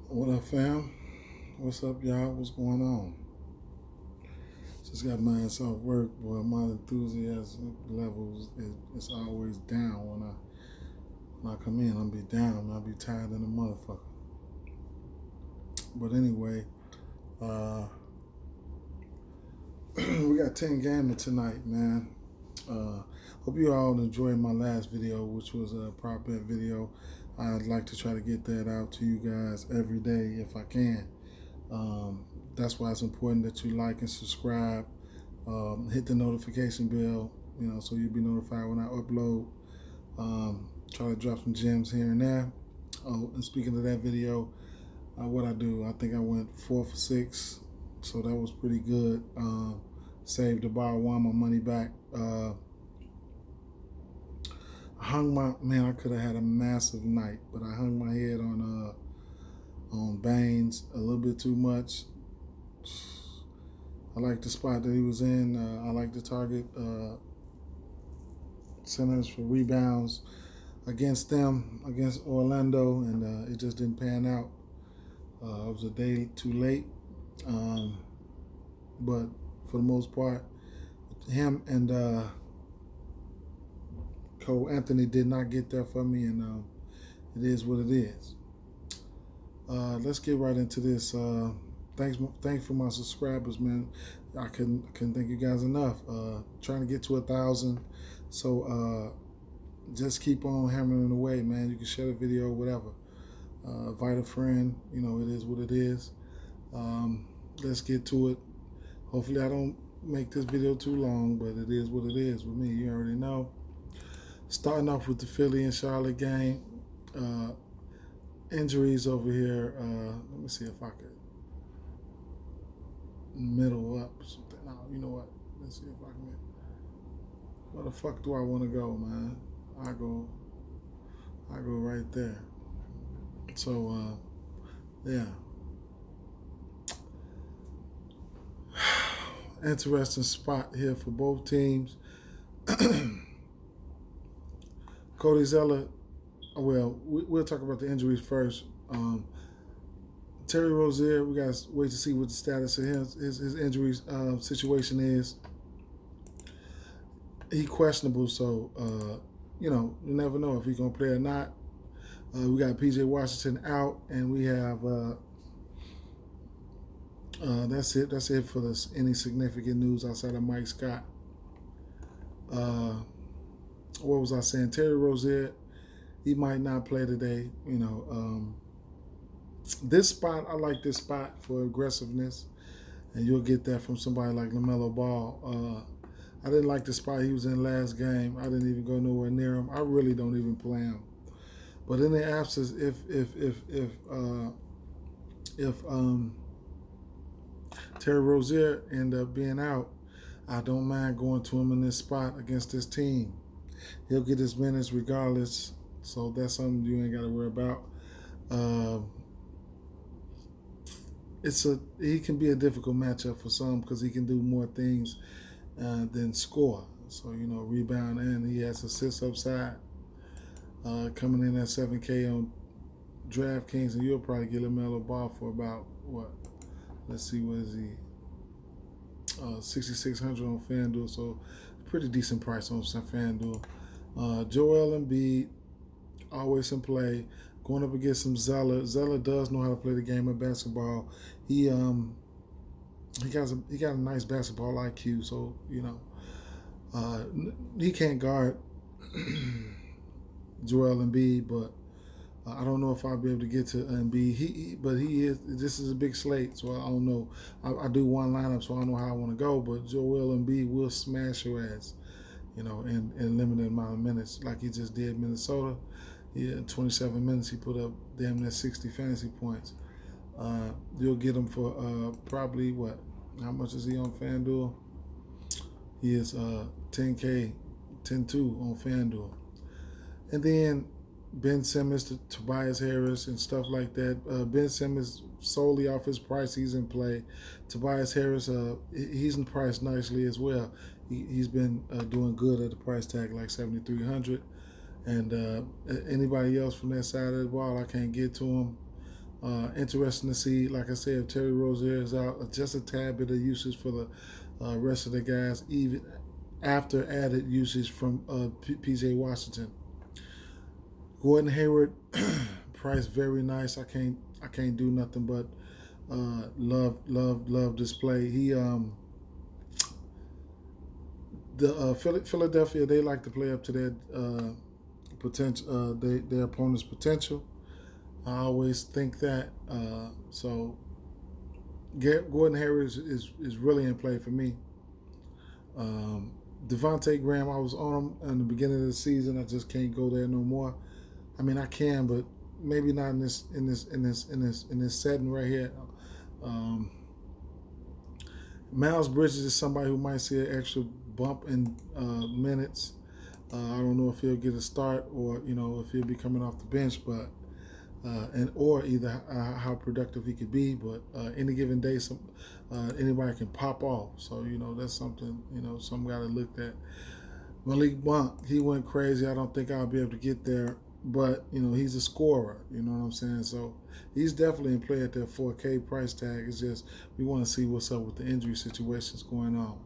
What up, fam? What's up, y'all? What's going on? Just got my ass off work, boy. My enthusiasm levels is always down when I come in. I'll be down. I'll be tired than a motherfucker. But anyway, uh, we got 10 gaming tonight, man. Hope you all enjoyed my last video, which was a prop bet video. I'd like to try to get that out to you guys every day if I can. That's why it's important that you like and subscribe. Hit the notification bell, so you'll be notified when I upload. Try to drop some gems here and there. Oh, and speaking of that video, what I do, I think I went 4 for 6, so that was pretty good. Saved about one, my money back. I could have had a massive night, but I hung my head on Baines a little bit too much. I like the spot that he was in. I like the target centers for rebounds against them, against Orlando, and it just didn't pan out. It was a day too late, but for the most part, him and Cole Anthony did not get there for me, and it is what it is. Let's get right into this. Thanks for my subscribers, man. I couldn't thank you guys enough. Trying to get to 1,000, so just keep on hammering away, man. You can share the video, whatever. Invite a friend. It is what it is. Let's get to it. Hopefully, I don't make this video too long, but it is what it is with me. You already know. Starting off with the Philly and Charlotte game. Injuries over here. Let me see if I could middle up something. No, you know what? Let's see if I can. Where the fuck do I want to go, man? I go right there. So, yeah. Interesting spot here for both teams. Cody Zeller. Well, we'll talk about the injuries first. Terry Rozier, we got to wait to see what the status of his injury situation is. He questionable, so you never know if he's gonna play or not. We got PJ Washington out, and we have that's it. That's it for any significant news outside of Mike Scott. What was I saying? Terry Rozier, he might not play today. This spot, I like this spot for aggressiveness, and you'll get that from somebody like LaMelo Ball. I didn't like the spot he was in last game. I didn't even go nowhere near him. I really don't even play him. But in the absence, if Terry Rozier end up being out, I don't mind going to him in this spot against this team. He'll get his minutes regardless, so that's something you ain't got to worry about. He can be a difficult matchup for some because he can do more things than score. So, rebound, and he has assists upside. Coming in at 7K on Draftkings, and you'll probably get LaMelo Ball for about, what? Let's see, what is he? 6,600 on Fanduel, so pretty decent price on Fanduel. Joel Embiid, always in play, going up against some Zeller. Zeller does know how to play the game of basketball. He got a nice basketball IQ, so he can't guard Joel Embiid, but I don't know if I'll be able to get to Embiid. But he is. This is a big slate, so I don't know. I do one lineup, so I don't know how I want to go. But Joel Embiid will smash your ass, in limited amount of minutes, like he just did Minnesota. In 27 minutes, he put up damn near 60 fantasy points. You'll get him for probably what? How much is he on FanDuel? He is 10K, 10-2 on FanDuel. And then Ben Simmons, Tobias Harris, and stuff like that. Ben Simmons solely off his price, he's in play. Tobias Harris, he's in price nicely as well. He's been doing good at the price tag, like 7,300. And anybody else from that side of the ball, I can't get to him. Interesting to see, like I said, if Terry Rozier is out, just a tad bit of usage for the rest of the guys, even after added usage from PJ Washington. Gordon Hayward, price very nice. I can't do nothing but love this play. He Philadelphia, they like to play up to their potential, their opponent's potential. I always think that. So Gordon Hayward is really in play for me. Devontae Graham, I was on him in the beginning of the season. I just can't go there no more. I mean, I can, but maybe not in this setting right here. Miles Bridges is somebody who might see an extra bump in minutes. I don't know if he'll get a start or if he'll be coming off the bench, but or either how productive he could be. But any given day, anybody can pop off. So that's something some got to look at. Malik Monk, he went crazy. I don't think I'll be able to get there, but he's a scorer. You know what I'm saying? So he's definitely in play at that 4K price tag. It's just we want to see what's up with the injury situations going on.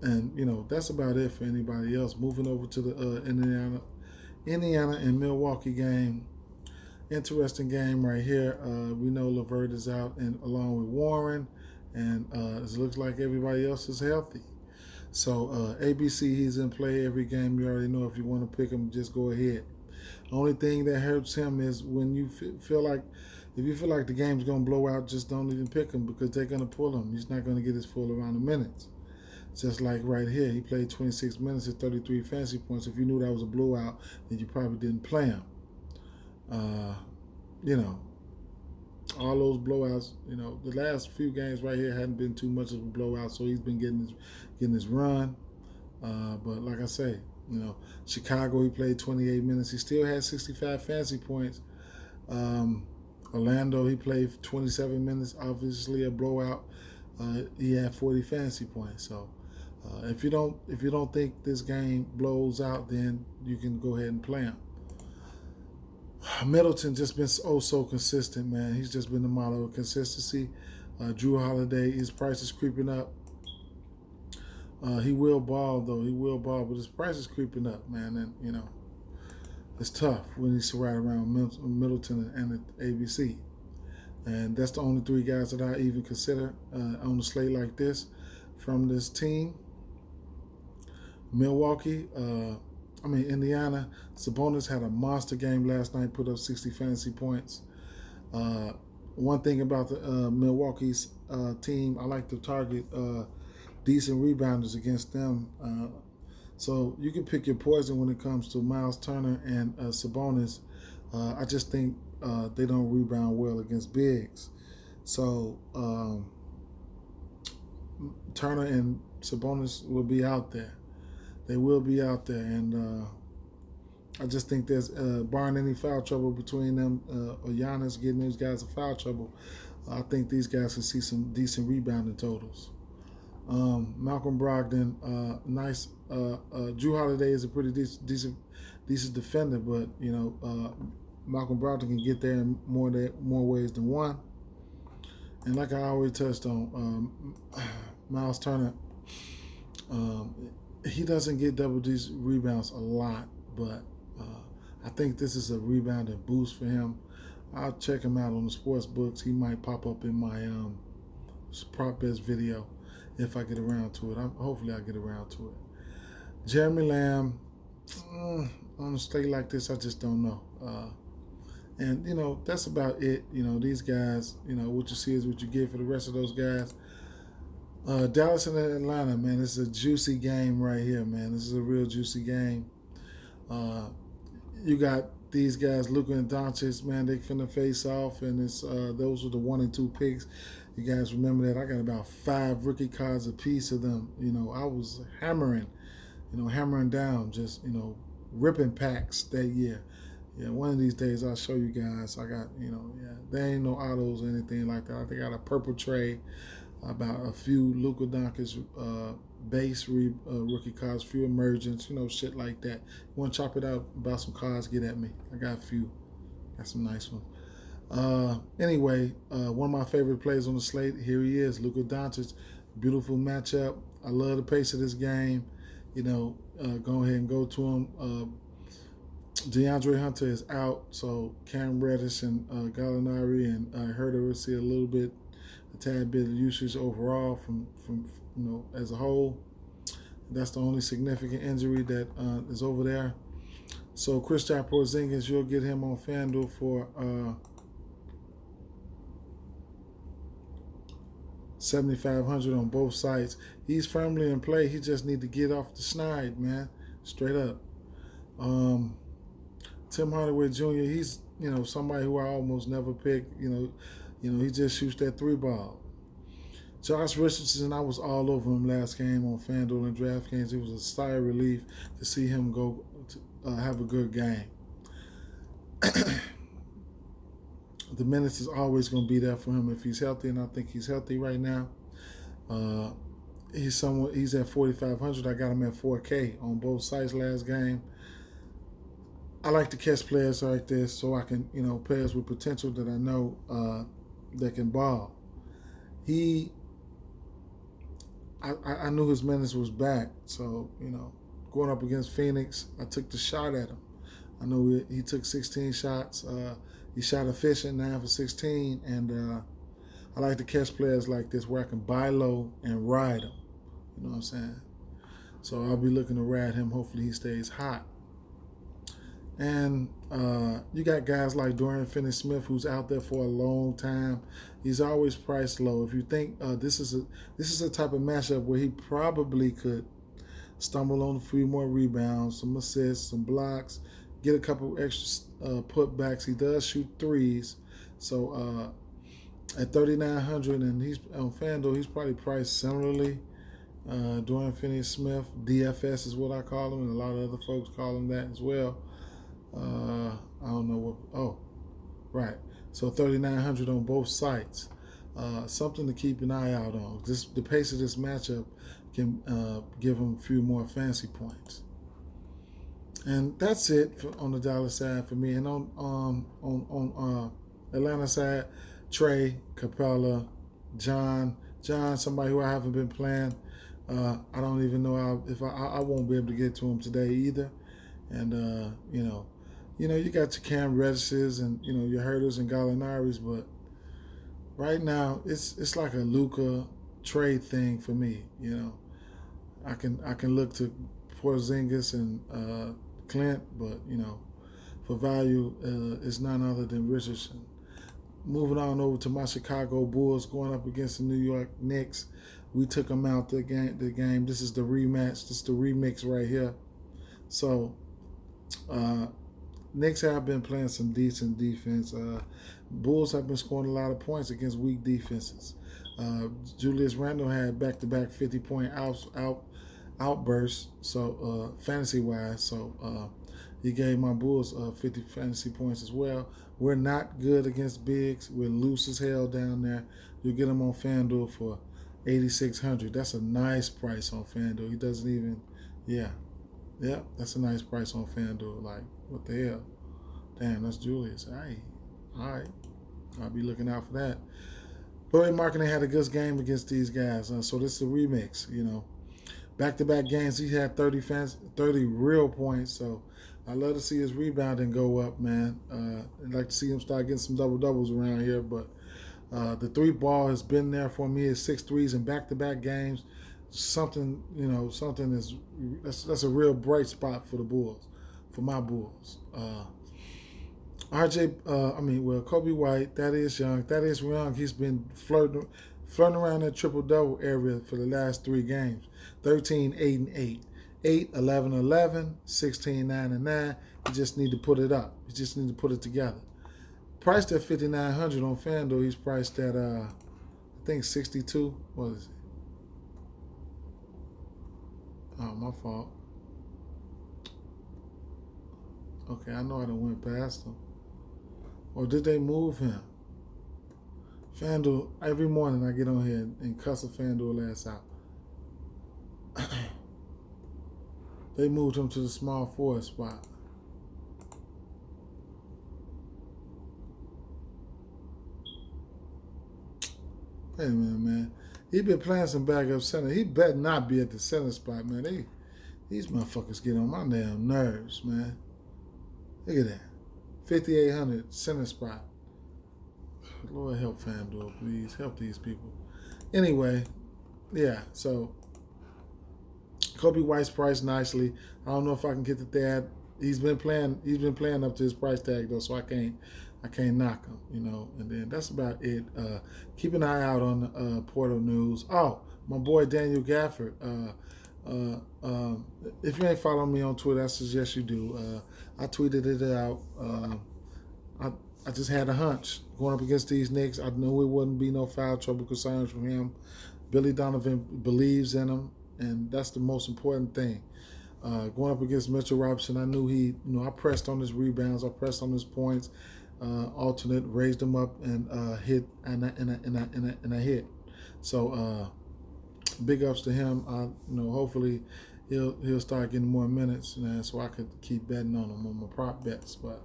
And that's about it for anybody else. Moving over to the Indiana and Milwaukee game. Interesting game right here. We know LeVert is out, and along with Warren, and it looks like everybody else is healthy. So ABC, he's in play every game. You already know if you want to pick him, just go ahead. The only thing that hurts him is when you feel like, if you feel like the game's going to blow out, just don't even pick him because they're going to pull him. He's not going to get his full amount of minutes. Just like right here, he played 26 minutes at 33 fantasy points. If you knew that was a blowout, then you probably didn't play him. All those blowouts, the last few games right here hadn't been too much of a blowout, so he's been getting his run. But like I say, Chicago, he played 28 minutes. He still had 65 fantasy points. Orlando, he played 27 minutes, obviously a blowout. He had 40 fantasy points. So if you don't think this game blows out, then you can go ahead and play him. Middleton just been so consistent, man. He's just been the model of consistency. Drew Holiday, his price is creeping up. He will ball, though. He will ball, but his price is creeping up, man. And, it's tough when he's right around Middleton and the ABC. And that's the only three guys that I even consider on the slate like this from this team. Milwaukee, Indiana. Sabonis had a monster game last night, put up 60 fantasy points. One thing about the Milwaukee's team, I like to target decent rebounders against them. So you can pick your poison when it comes to Miles Turner and Sabonis. I just think they don't rebound well against bigs. So Turner and Sabonis will be out there. They will be out there, and I just think there's, barring any foul trouble between them or Giannis getting these guys in foul trouble, I think these guys can see some decent rebounding totals. Malcolm Brogdon, nice. Drew Holiday is a pretty decent defender, but Malcolm Brogdon can get there in more ways than one. And like I already touched on, Miles Turner, he doesn't get double-digit rebounds a lot, but I think this is a rebounding boost for him. I'll check him out on the sports books. He might pop up in my prop best video if I get around to it. Hopefully I get around to it. Jeremy Lamb, on a slate like this, I just don't know. And, that's about it. These guys, what you see is what you get for the rest of those guys. Dallas and Atlanta, man, this is a juicy game right here, man. This is a real juicy game. You got these guys, Luka and Doncic, man, they finna face off, and it's those were the 1 and 2 picks. You guys remember that? I got about 5 rookie cards a piece of them. I was hammering down, just, ripping packs that year. Yeah, one of these days I'll show you guys. I got, there ain't no autos or anything like that. I think I got a purple tray, about a few Luka Doncic base rookie cards, few emergents, shit like that. You want to chop it out about some cards, get at me. I got a few. Got some nice ones. Anyway, one of my favorite players on the slate, here he is, Luka Doncic. Beautiful matchup. I love the pace of this game. Go ahead and go to him. DeAndre Hunter is out, so Cam Reddish and Gallinari and Herder will see a tad bit of usage overall from as a whole. That's the only significant injury that is over there. So Kristaps Porzingis, you'll get him on Fanduel for 7,500 on both sites. He's firmly in play. He just need to get off the schneid, man. Straight up. Tim Hardaway Jr., he's somebody who I almost never picked. He just shoots that 3-ball. Josh Richardson, I was all over him last game on FanDuel and Draftkings. It was a sigh of relief to see him go have a good game. The minutes is always going to be there for him if he's healthy, and I think he's healthy right now. He's at 4,500. I got him at 4K on both sites last game. I like to catch players like this so I can, players with potential that I know that can ball. I knew his minutes was back, so, going up against Phoenix, I took the shot at him. I know he took 16 shots. He shot efficient, 9 for 16, and I like to catch players like this where I can buy low and ride him. You know what I'm saying? So I'll be looking to ride him. Hopefully he stays hot. And you got guys like Dorian Finney-Smith, who's out there for a long time. He's always priced low. If you think this is a type of matchup where he probably could stumble on a few more rebounds, some assists, some blocks, get a couple extra putbacks. He does shoot threes. So at 3,900, and he's on FanDuel, he's probably priced similarly. Dorian Finney-Smith, DFS is what I call him, and a lot of other folks call him that as well. I don't know what. Oh, right. So 3,900 on both sites. Something to keep an eye out on. The pace of this matchup can give him a few more fancy points. And that's it on the dollar side for me. And on Atlanta side, Trey, Capella, John, somebody who I haven't been playing. I don't even know if I won't be able to get to him today either. And you got your Cam Reddishes and your Herders and Gallinaris, but right now it's like a Luka trade thing for me. I can look to Porzingis and Clint, but for value, it's none other than Richardson. Moving on over to my Chicago Bulls going up against the New York Knicks. We took them out the game. This is the rematch. This is the remix right here. So Knicks have been playing some decent defense. Bulls have been scoring a lot of points against weak defenses. Julius Randle had back-to-back 50-point outbursts, so fantasy-wise. So he gave my Bulls 50 fantasy points as well. We're not good against bigs. We're loose as hell down there. You'll get him on FanDuel for 8,600. That's a nice price on FanDuel. He doesn't even, yeah, that's a nice price on FanDuel. Like, what the hell? Damn, that's Julius. All right. I'll be looking out for that. But Marketing had a good game against these guys. So this is a remix, Back-to-back games, he had 30 real points. So I love to see his rebounding go up, man. I'd like to see him start getting some double-doubles around here. But the 3-ball has been there for me. It's 6 threes in back-to-back games. Something that's a real bright spot for the Bulls, for my Bulls. Kobe White, Thaddeus Young, he's been flirting around that triple-double area for the last 3 games. 13, 8, and 8. 8, 11, 11, 16, 9, and 9. You just need to put it up. You just need to put it together. Priced at 5,900 on FanDuel. He's priced at, I think, 62. What is it? Oh, my fault. Okay, I know I done went past him. Or did they move him? FanDuel, every morning I get on here and cuss a FanDuel ass out. They moved him to the small forward spot. Wait a minute, man. He been playing some backup center. He better not be at the center spot, man. These motherfuckers get on my damn nerves, man. Look at that. 5,800 center spot. Lord help Fanduel, please. Help these people. Anyway, yeah, so Kobe White's priced nicely. I don't know if I can get to that. He's been playing up to his price tag though, so I can't knock him, you know. And then that's about it. Keep an eye out on the Portal news. Oh, my boy Daniel Gafford. If you ain't following me on Twitter, I suggest you do. I tweeted it out. I just had a hunch going up against these Knicks. I knew it wouldn't be no foul trouble concerns from him. Billy Donovan believes in him, and that's the most important thing. Going up against Mitchell Robinson, I knew I pressed on his rebounds, I pressed on his points, alternate, raised him up and hit, and I hit. So big ups to him. Hopefully he'll start getting more minutes, so I could keep betting on him on my prop bets. But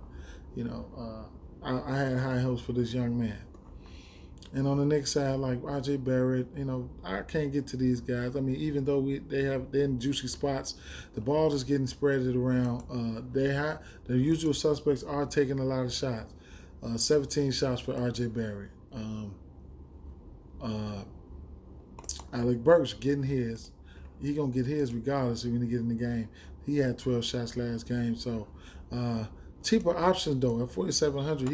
I had high hopes for this young man. And on the Knicks side, like RJ Barrett, I can't get to these guys. I mean, even though they're in juicy spots, the ball is getting spreaded around. The usual suspects are taking a lot of shots. 17 shots for RJ Barrett. Alec Burks getting his. He gonna get his regardless if he get in the game. He had 12 shots last game. So cheaper options though. At 4,700,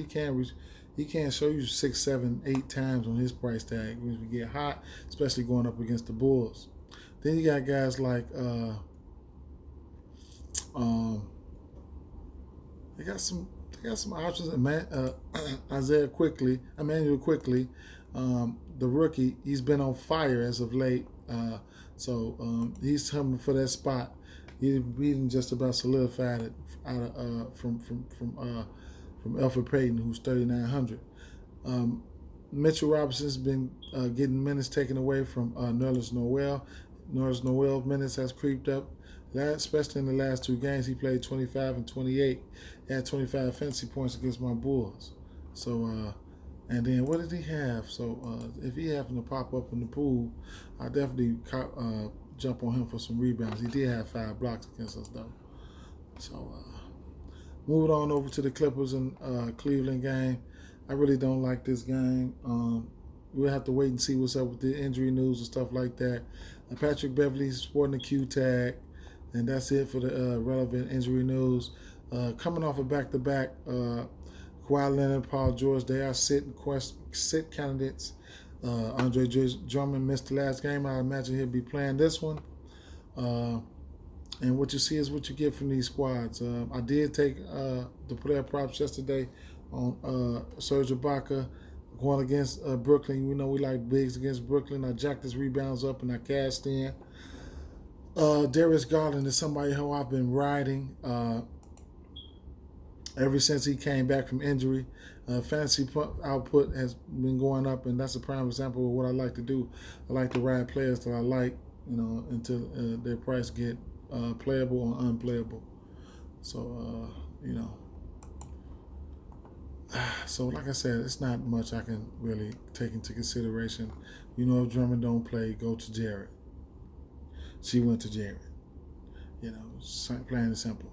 he can show you 6, 7, 8 times on his price tag when we get hot, especially going up against the Bulls. Then you got guys like they got some options. Emmanuel Quickly, the rookie, he's been on fire as of late. So he's coming for that spot. He just about solidified it out of from Alfred Payton, who's 3,900. Mitchell Robinson's been getting minutes taken away from Nerlens Noel. Nerlens Noel minutes has creeped up, especially in the last 2 games. He played 25 and 28. He had 25 fantasy points against my Bulls. So, and then what did he have? So if he happened to pop up in the pool, I definitely jump on him for some rebounds. He did have 5 blocks against us though. So moving on over to the Clippers and Cleveland game. I really don't like this game. We'll have to wait and see what's up with the injury news and stuff like that. Patrick Beverley's sporting a Q tag, and that's it for the relevant injury news. Coming off a back-to-back, Kawhi Leonard, Paul George, they are sit candidates. Andre Drummond missed the last game. I imagine he'll be playing this one. And what you see is what you get from these squads. I did take the player props yesterday on Serge Ibaka going against Brooklyn. We know we like bigs against Brooklyn. I jacked his rebounds up and I cashed in. Darius Garland is somebody who I've been riding ever since he came back from injury. Fantasy output has been going up, and that's a prime example of what I like to do. I like to ride players that I like, until their price get playable or unplayable. So, so like I said, it's not much I can really take into consideration. If Drummond don't play, go to Jared. She went to Jared. Plain and simple.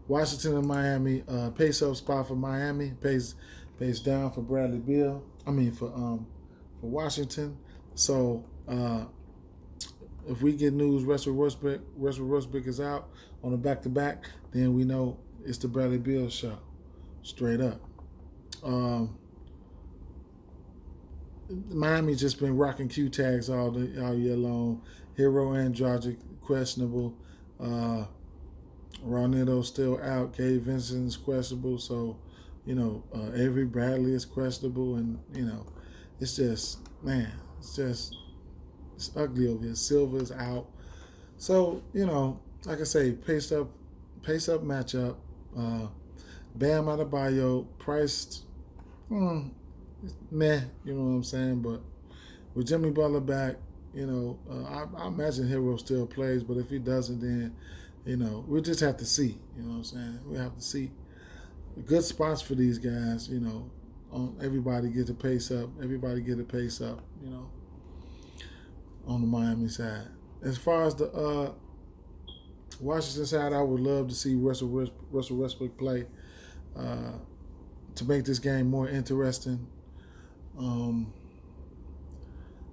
Washington and Miami, pace up spot for Miami, pace down for Bradley Beal. For Washington. So if we get news Russell Westbrook is out on a back-to-back, then we know it's the Bradley Beal show, straight up. Miami just been rocking Q tags all year long. Hero and Dragic questionable. Ronaldo still out. Gabe Vincent's questionable. So, Avery Bradley is questionable, and it's just it's ugly over here. Silva's out. So, like I say, pace up matchup. Bam Adebayo priced meh, you know what I'm saying? But with Jimmy Butler back, I imagine Hero still plays, but if he doesn't, then we'll just have to see. You know what I'm saying? We'll have to see. Good spots for these guys, everybody get the pace up. Everybody get the pace up. You know, on the Miami side. As far as the Washington side, I would love to see Russell Westbrook play to make this game more interesting.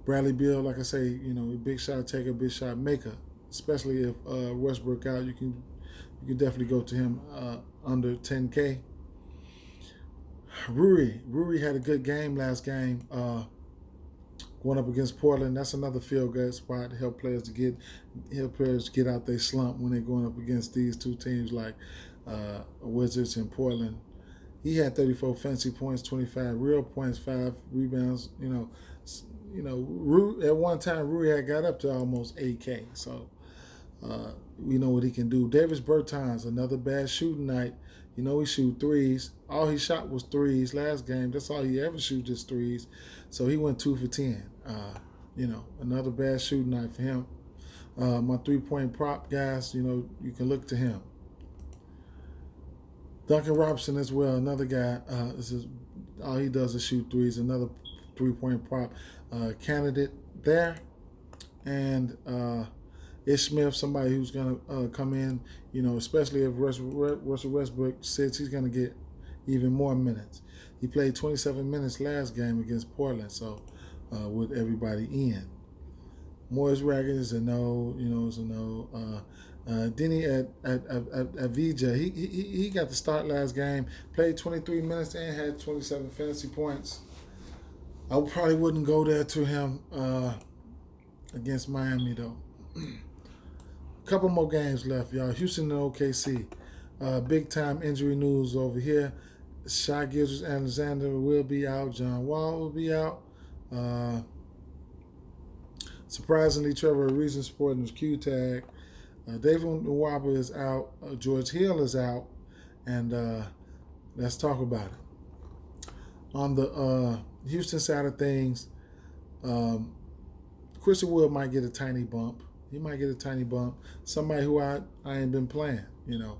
Bradley Beal, like I say, you know, a big shot taker, big shot maker. Especially if Westbrook out, you can definitely go to him under 10K. Rui had a good game last game. Going up against Portland, that's another feel-good spot to help players get out their slump when they're going up against these two teams like Wizards and Portland. He had 34 fantasy points, 25 real points, 5 rebounds. You know, at one time Rui had got up to almost 8K. So we know what he can do. Davis Bertans, another bad shooting night. You know, he shoot threes. All he shot was threes last game. That's all he ever shoots is threes. So he went 2 for 10. You know, another bad shooting night for him. My 3-point prop guys, you know, you can look to him. Duncan Robinson as well, another guy. All he does is shoot threes. Another 3-point prop candidate there. And Ish Smith, somebody who's going to come in, you know, especially if Russell Westbrook sits, he's going to get even more minutes. He played 27 minutes last game against Portland, so with everybody in. Morris Raggett is a no, you know, is a no. Denny at Avija, he got the start last game, played 23 minutes and had 27 fantasy points. I probably wouldn't go there to him against Miami, though. Couple more games left, y'all. Houston and OKC. Big time injury news over here. Shai Gilgeous-Alexander will be out. John Wall will be out. Surprisingly, Trevor Ariza sporting his Q tag. David Nwaba is out. George Hill is out. And let's talk about it. On the Houston side of things, Christian Wood might get a tiny bump. He might get a tiny bump. Somebody who I ain't been playing, you know.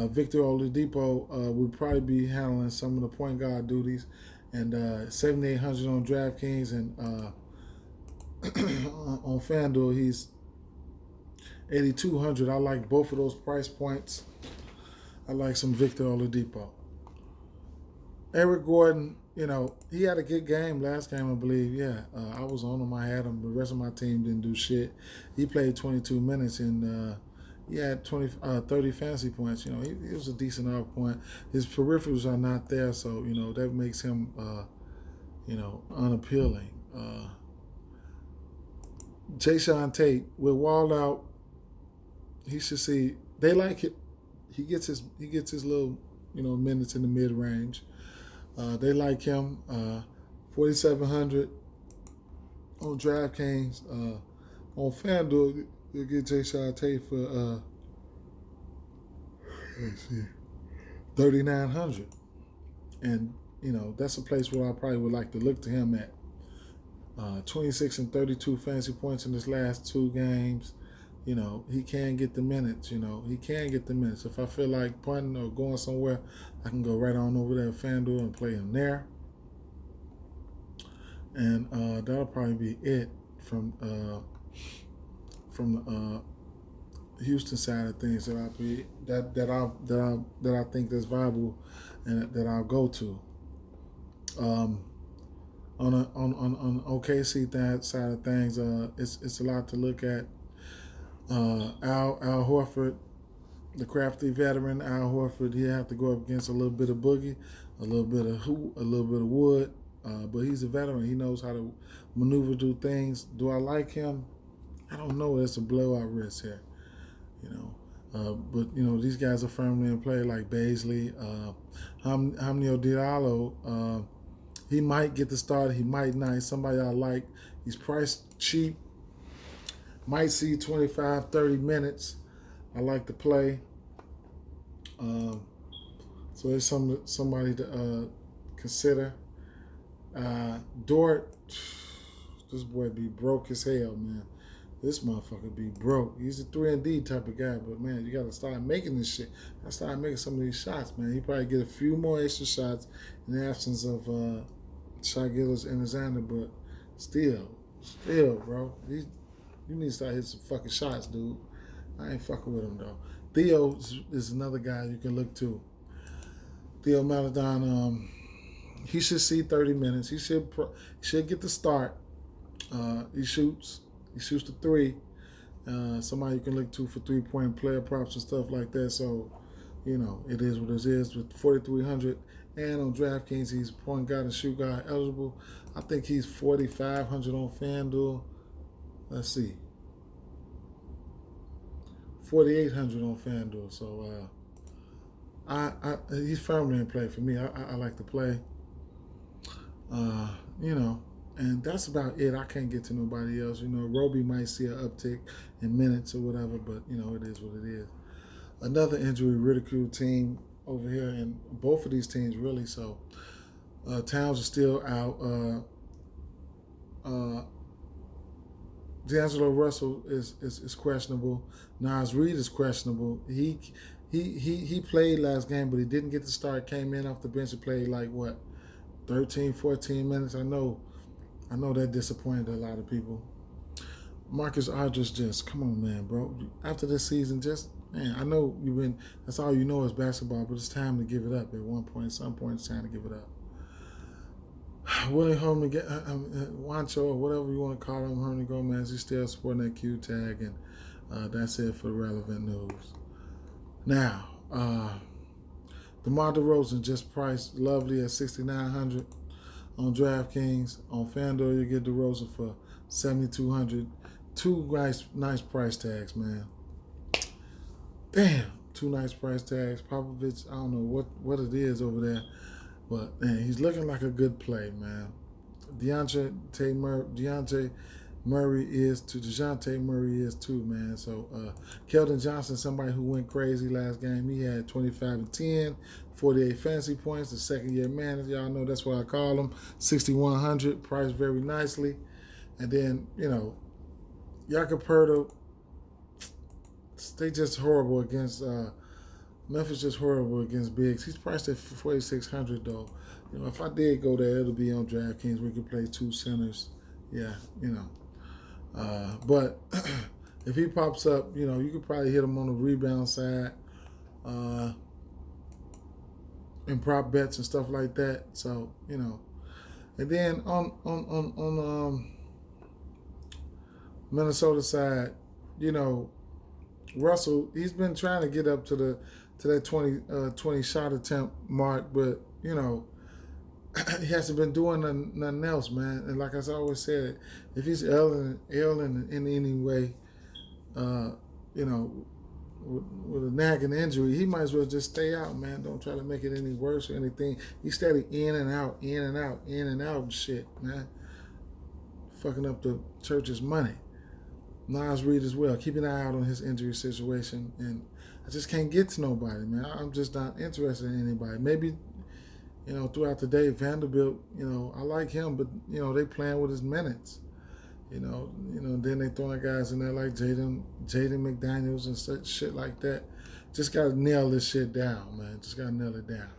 Victor Oladipo would probably be handling some of the point guard duties. And 7,800 on Draftkings and on Fanduel, he's 8,200. I like both of those price points. I like some Victor Oladipo. Eric Gordon, you know, he had a good game last game, I believe. Yeah, I was on him. I had him. The rest of my team didn't do shit. He played 22 minutes and he had 30 fantasy points. You know, he was a decent off point. His peripherals are not there, so, you know, that makes him, you know, unappealing. Jayshawn Tate, with Wall out, he should see. They like it. He gets his little, you know, minutes in the mid range. They like him. 4,700 on DraftKings. On FanDuel, you'll get Jayshawn Tate for let's see, 3,900. And, you know, that's a place where I probably would like to look to him at. 26 and 32 fantasy points in his last 2 games. You know, he can get the minutes, you know. He can get the minutes. If I feel like punting or going somewhere, I can go right on over there to FanDuel and play him there. And that'll probably be it from the Houston side of things that I think that's viable and that I'll go to. On OKC side of things, it's a lot to look at. Al Horford, the crafty veteran, Al Horford, he'll have to go up against a little bit of Boogie, a little bit of Wood, but he's a veteran. He knows how to maneuver, do things. Do I like him? I don't know. It's a blowout risk here, you know. But, you know, these guys are firmly in play, like Baisley. Hamnio Diallo, he might get the start. He might not. He's somebody I like. He's priced cheap. Might see 25, 30 minutes. I like to play. So it's somebody to consider. Dort, this boy be broke as hell, man. This motherfucker be broke. He's a 3-and-D type of guy, but man, you got to start making this shit. I start making some of these shots, man. He probably get a few more extra shots in the absence of Shai Gilgeous and Alexander, but still, bro. You need to start hitting some fucking shots, dude. I ain't fucking with him though. Theo is another guy you can look to. Theo Maladon, he should see 30 minutes. He should get the start. He shoots the three. Somebody you can look to for 3-point player props and stuff like that. So, it is what it is. With 4,300 and on DraftKings, he's point guard and shoot guard eligible. I think he's 4,500 on Fanduel. Let's see. 4,800 on Fanduel. So, he's firmly in play for me. I like to play. And that's about it. I can't get to nobody else. Roby might see an uptick in minutes or whatever, but, it is what it is. Another injury ridiculed team over here, and both of these teams really. So, Towns is still out. D'Angelo Russell is questionable. Nas Reed is questionable. He played last game, but he didn't get to start. Came in off the bench and played 13, 14 minutes. I know that disappointed a lot of people. Marcus Aldridge, come on, man, bro. After this season, I know that's all you know is basketball, but it's time to give it up at some point it's time to give it up. Willie Holman, Juancho, or whatever you want to call him, Hernan Gomez, he's still sporting that Q tag, and that's it for the relevant news. Now, DeMar DeRozan just priced lovely at $6,900 on DraftKings. On Fanduel, you get DeRozan for $7,200. Two nice price tags, man. Damn, two nice price tags. Popovich, I don't know what it is over there, but man, he's looking like a good play, man. DeJounte Murray is too, man. So Keldon Johnson, somebody who went crazy last game, he had 25 and 10, 48 fantasy points, the second-year man. Y'all know that's what I call him. 6,100, priced very nicely. And then, Jakob Poeltl, they just horrible against Memphis, just horrible against bigs. He's priced at 4,600 though. If I did go there, it'll be on DraftKings. We could play two centers. Yeah, but if he pops up, you could probably hit him on the rebound side, and prop bets and stuff like that. So, and then on Minnesota side, Russell, he's been trying to get up to that 20 shot attempt mark, but he hasn't been doing nothing else, man. And like I always said, if he's ailing in any way, with a nagging injury, he might as well just stay out, man. Don't try to make it any worse or anything. He's steady in and out and shit, man. Fucking up the church's money. Nas Reed as well. Keep an eye out on his injury situation. And I just can't get to nobody, man. I'm just not interested in anybody. Maybe, throughout the day, Vanderbilt, I like him, but, they playing with his minutes. Then they throwing guys in there like Jaden McDaniels and such shit like that. Just got to nail this shit down, man. Just got to nail it down.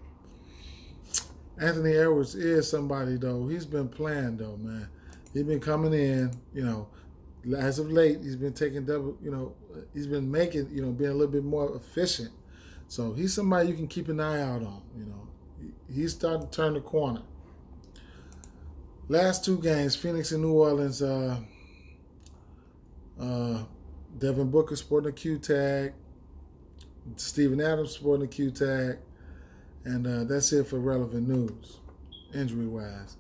Anthony Edwards is somebody, though. He's been playing, though, man. He's been coming in, as of late, he's been taking double, he's been making, being a little bit more efficient. So he's somebody you can keep an eye out on, He's starting to turn the corner. Last two games, Phoenix and New Orleans, Devin Booker sporting a Q tag, Steven Adams sporting a Q tag, and that's it for relevant news, injury-wise.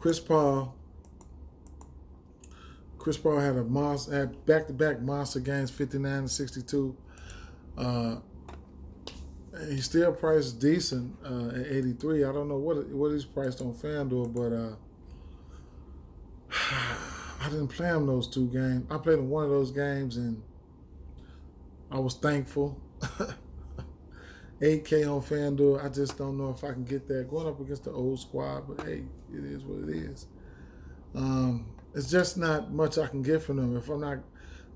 Chris Paul had back-to-back monster games, 59 and 62. He's still priced decent at 83. I don't know what he's priced on FanDuel, but I didn't play him those two games. I played him one of those games, and I was thankful. 8K on FanDuel. I just don't know if I can get that going up against the old squad, but hey, it is what it is. It's just not much I can get from them. If I'm not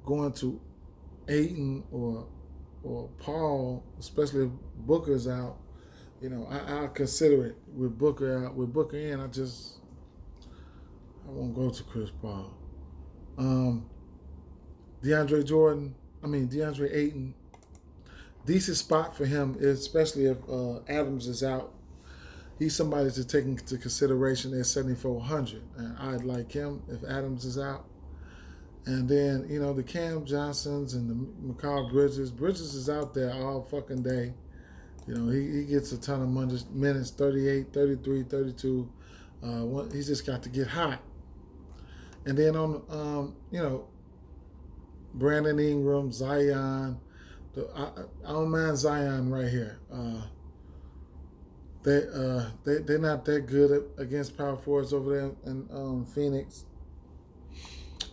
going to Ayton or Paul, especially if Booker's out. You know, I'll consider it with Booker out. With Booker in, I won't go to Chris Paul. DeAndre Ayton. Decent spot for him, especially if Adams is out. He's somebody to take into consideration at 7,400, and I'd like him if Adams is out. And then, you know, the Cam Johnsons and the Mikal Bridges. Bridges is out there all fucking day. You know, he gets a ton of minutes, 38, 33, 32. He's just got to get hot. And then on, you know, Brandon Ingram, Zion. I don't mind Zion right here. They're not that good against power forwards over there in Phoenix.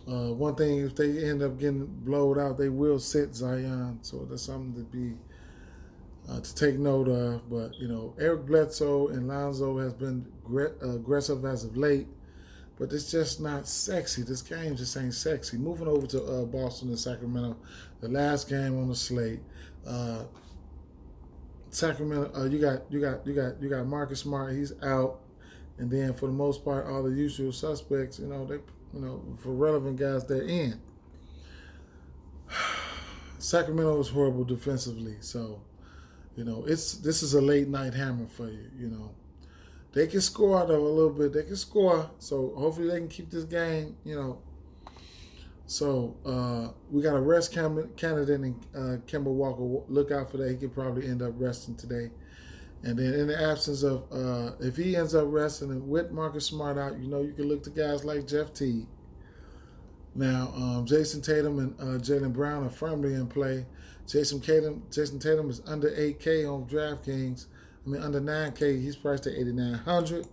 One thing, if they end up getting blowed out, they will sit Zion. So that's something to take note of. But, you know, Eric Bledsoe and Lonzo has been aggressive as of late. But it's just not sexy. This game just ain't sexy. Moving over to Boston and Sacramento, the last game on the slate. Sacramento, you got Marcus Smart. He's out, and then for the most part, all the usual suspects. You know, for relevant guys, they're in. Sacramento is horrible defensively, so you know this is a late night hammer for you. You know. They can score, though, a little bit. They can score. So, hopefully, they can keep this game, you know. So, we got a rest candidate in Kemba Walker. Look out for that. He could probably end up resting today. And then in the absence of, if he ends up resting and with Marcus Smart out, you know, you can look to guys like Jeff Teague. Now, Jason Tatum and Jaylen Brown are firmly in play. Jason Tatum is under 8K on Draftkings. Under 9K, he's priced at 8,900.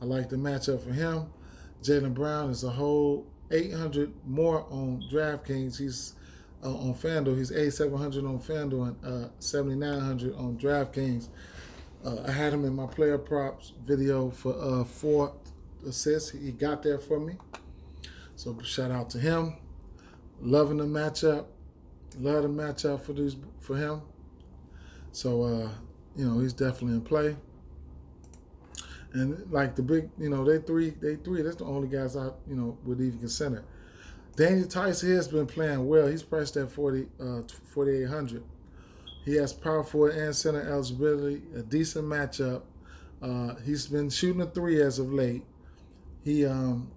I like the matchup for him. Jaylen Brown is a whole 800 more on DraftKings. He's on Fanduel. He's 8,700 on Fanduel and 7,900 on DraftKings. I had him in my player props video for 4 assists. He got there for me. So shout out to him. Loving the matchup. Love the matchup for him. So you know, he's definitely in play. And like the big, you know, they three, that's the only guys I, you know, would even consider. Daniel Tice has been playing well. He's priced at 4,800. He has power forward and center eligibility, a decent matchup. He's been shooting a 3 as of late. He, you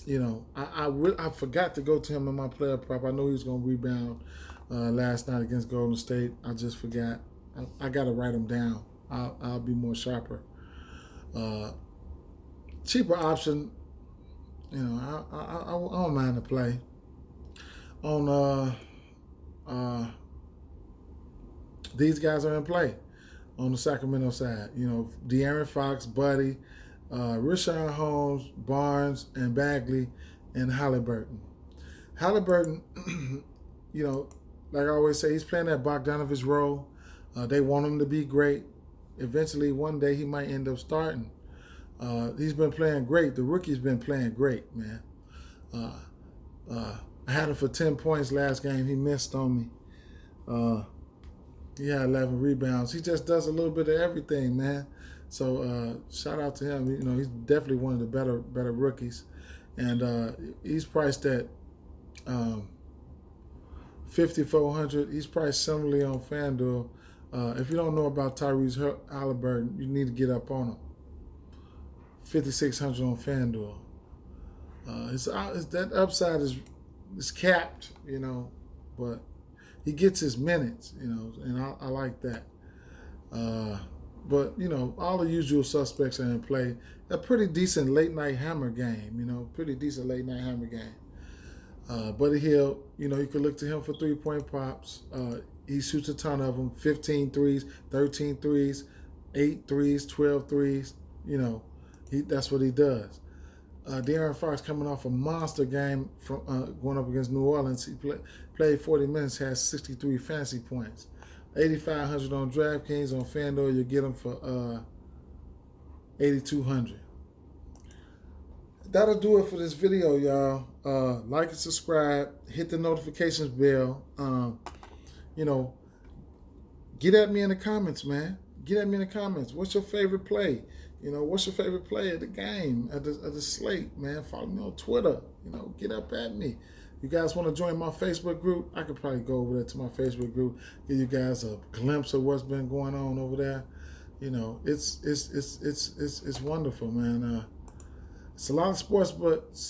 know, I forgot to go to him in my player prop. I know he was going to rebound last night against Golden State. I just forgot. I got to write them down. I'll be more sharper. Cheaper option, you know, I don't mind the play. On these guys are in play on the Sacramento side. You know, De'Aaron Fox, Buddy, Richaun Holmes, Barnes, and Bagley, and Halliburton. Halliburton, you know, like I always say, he's playing that Bogdanovich role. They want him to be great. Eventually, one day, he might end up starting. He's been playing great. The rookie's been playing great, man. I had him for 10 points last game. He missed on me. He had 11 rebounds. He just does a little bit of everything, man. So shout out to him. You know, he's definitely one of the better rookies. And he's priced at 5,400. He's priced similarly on Fanduel. If you don't know about Tyrese Halliburton, you need to get up on him. 5,600 on Fanduel. That upside is capped, you know, but he gets his minutes, you know, and I like that. But, you know, all the usual suspects are in play. A pretty decent late-night hammer game, you know, Buddy Hield, you know, you could look to him for 3-point pops. He shoots a ton of them, 15 threes, 13 threes, 8 threes, 12 threes. You know, that's what he does. De'Aaron Fox coming off a monster game from going up against New Orleans. He played 40 minutes, has 63 fantasy points. 8,500 on DraftKings. On FanDuel, you get him for 8,200. That'll do it for this video, y'all. like and subscribe. Hit the notifications bell. You know, get at me in the comments, man. Get at me in the comments. What's your favorite play? You know, what's your favorite play of the game, of the slate, man? Follow me on Twitter. You know, get up at me. You guys want to join my Facebook group? I could probably go over there to my Facebook group, give you guys a glimpse of what's been going on over there. You know, it's wonderful, man. It's a lot of sports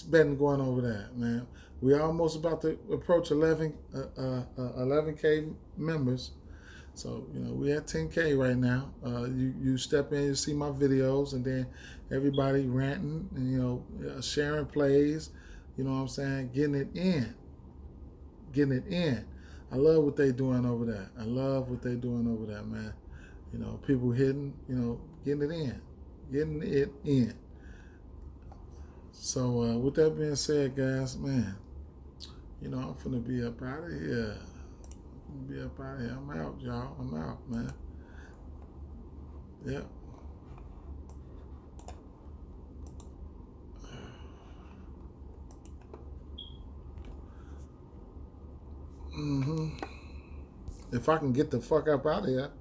betting going over there, man. We're almost about to approach 11K members. So, you know, we're at 10K right now. You step in, you see my videos, and then everybody ranting and, you know, sharing plays. You know what I'm saying? Getting it in. I love what they doing over there. I love what they doing over there, man. You know, people hitting, you know, getting it in. So, with that being said, guys, man, you know, I'm finna be up out of here. I'm out, y'all. I'm out, man. Yep. If I can get the fuck up out of here.